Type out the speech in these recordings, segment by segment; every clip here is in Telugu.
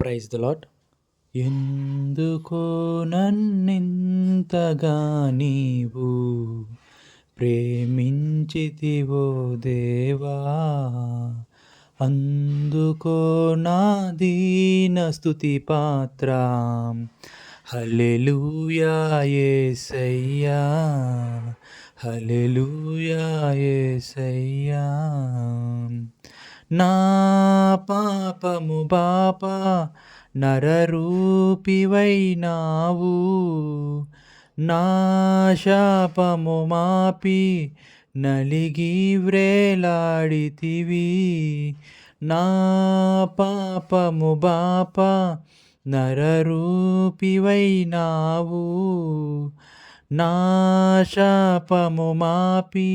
Praise the lord. ఎందుకో నన్నింతగా నీవు ప్రేమించితివో దేవా, అందుకో నా దీన స్తుతి పాత్ర. హల్లెలూయా యేసయ్యా, హల్లెలూయా యేసయ్యా. నా పాపము బాపా నరరూపివైనావు, నా శాపము మాపి నలిగి వ్రేలాడితివి. నా పాపము బాపా నరరూపివైనావు, నా శాపము మాపి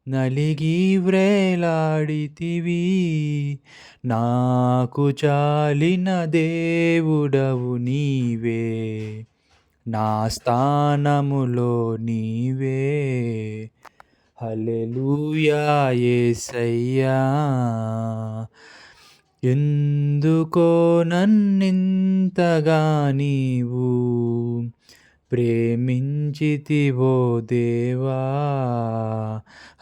నలిగి వ్రేలాడితివి. నాకు చాలిన దేవుడవు నీవే, నా స్థానములో నీవే. హల్లెలూయా యేసయ్యా. ఎందుకో నన్నింతగా నీవు ప్రేమించితివో దేవా,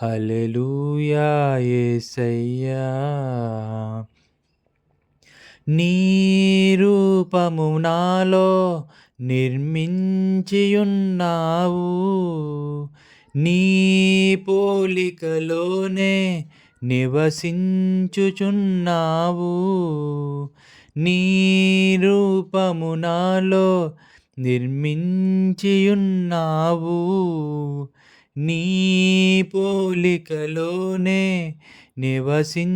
హల్లెలూయా యేసయ్యా. నీ రూపము నాలో నిర్మించియున్నావు, నీ పోలికలోనే నివసించుచున్నావు. నీ రూపము నాలో నిర్మించియున్నావు, నీ పోలికలోనే నివసించుచున్నావు.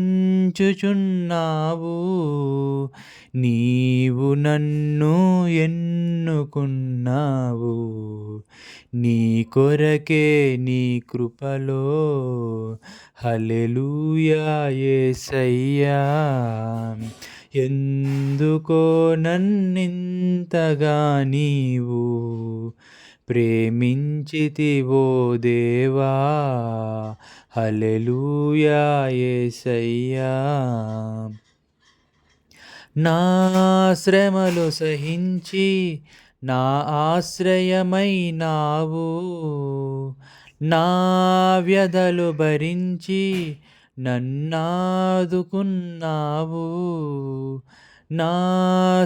నీవు నన్ను ఎన్నుకున్నావు, నీ కొరకే నీ కృపలో. హల్లెలూయా యేసయ్యా. ఎందుకో నన్నింతగా నీవు ప్రేమించితివో దేవా, హల్లెలూయా యేసయ్యా. నా శ్రమలు సహించి నా ఆశ్రయమైనావు, నా వ్యధలు భరించి నన్నాదుకున్నావు. నా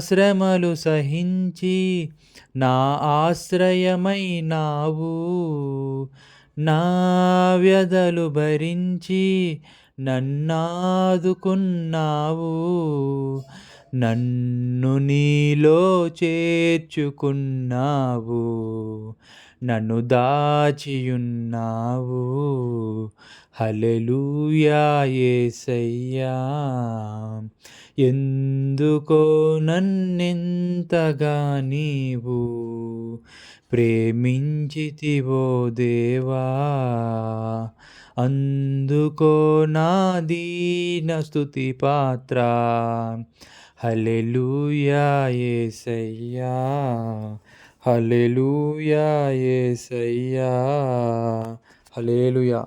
శ్రమలు సహించి నా ఆశ్రయమైనావు, నా వ్యధలు భరించి నన్నాదుకున్నావు. నన్ను నీలో చేర్చుకున్నావు, నన్ను దాచియున్నావు. హల్లెలూయా యేసయ్యా. ఎందుకో నన్నింతగా నీవు ప్రేమించితివో దేవా, అందుకో నా దీన స్తుతి పాత్ర. హల్లెలూయా యేసయ్యా, హల్లెలూయా యేసయ్యా. హల్లెలూయా.